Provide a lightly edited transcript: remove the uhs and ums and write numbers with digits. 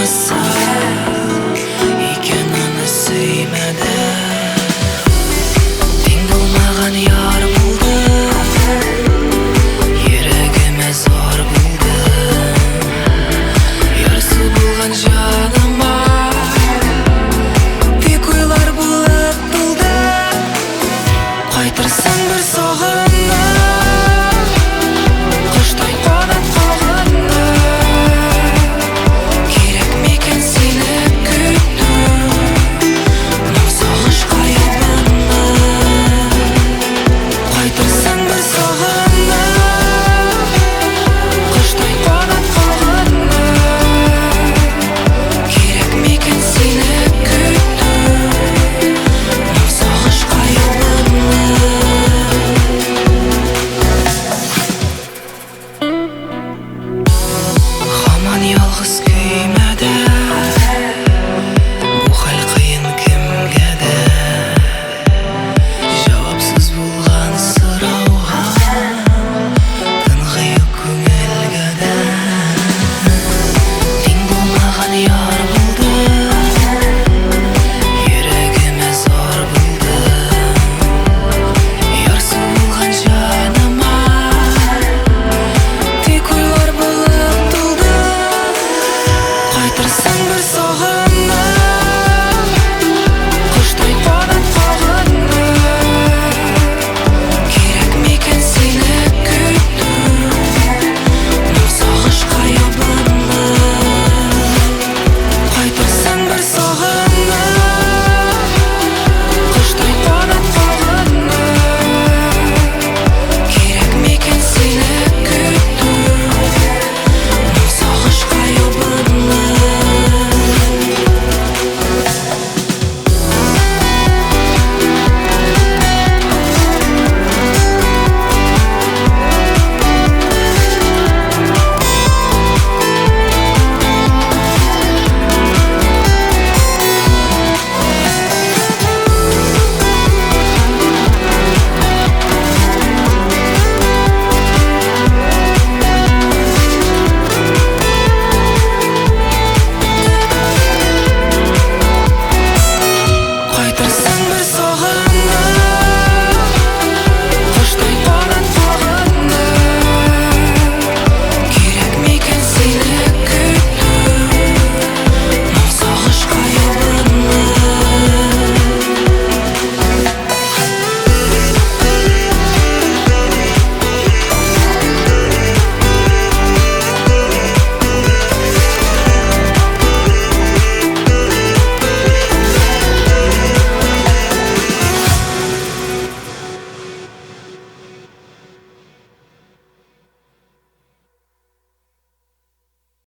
болмаса екенін сеймеді. Тең болмаған яр болды, ерігіме зор болды. Ярсыз болған жаныма тек ойлар болып болды. Қайтырсың бір соғымды, құштай қонып қалғанды. Керек мекен сені күту, мынау сағыныш қайғымды. Қайтырсың бір соғымды, құштай қонып қалғанды. Керек мекен сені күту, мынау сағыныш қайғымды. Хаман ялғыз